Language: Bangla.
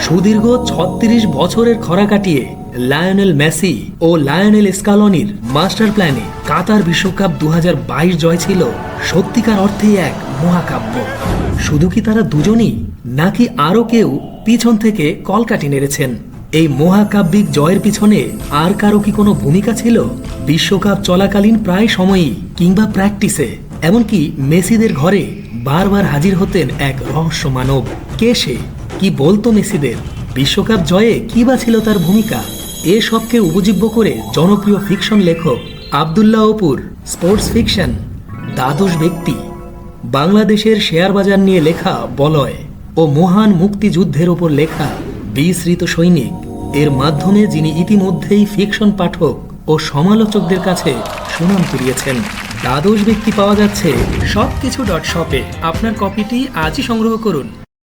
সুদীর্ঘ ৩৬ বছরের খরা কাটিয়ে লায়নেল মেসি ও লায়নেল স্কালোনির মাস্টার প্ল্যানে কাতার বিশ্বকাপ ২০২২ জয় ছিল সত্যিকার অর্থেই এক মহাকাব্য। শুধু কি তারা দুজনই, নাকি আরও কেউ পিছন থেকে কলকাঠি নেড়েছেন? এই মহাকাব্যিক জয়ের পিছনে আর কারো কি কোনো ভূমিকা ছিল? বিশ্বকাপ চলাকালীন প্রায় সময়ই কিংবা প্র্যাকটিসে, এমনকি মেসিদের ঘরে বারবার হাজির হতেন এক রহস্য মানব। কে সে? কি বলতো মেসিদের? বিশ্বকাপ জয়ে কি বা ছিল তার ভূমিকা? এসবকে উপজীব্য করে জনপ্রিয় ফিকশন লেখক আব্দুল্লাহ অপুর স্পোর্টস ফিকশন দ্বাদশ ব্যক্তি, বাংলাদেশের শেয়ার বাজার নিয়ে লেখা বলয় ও মহান মুক্তিযুদ্ধের ওপর লেখা বিস্মৃত সৈনিক, এর মাধ্যমে যিনি ইতিমধ্যেই ফিকশন পাঠক ও সমালোচকদের কাছে সুনাম কুড়িয়েছেন। দ্বাদশ ব্যক্তি পাওয়া যাচ্ছে সবকিছু .shop-এ। আপনার কপিটি আজই সংগ্রহ করুন।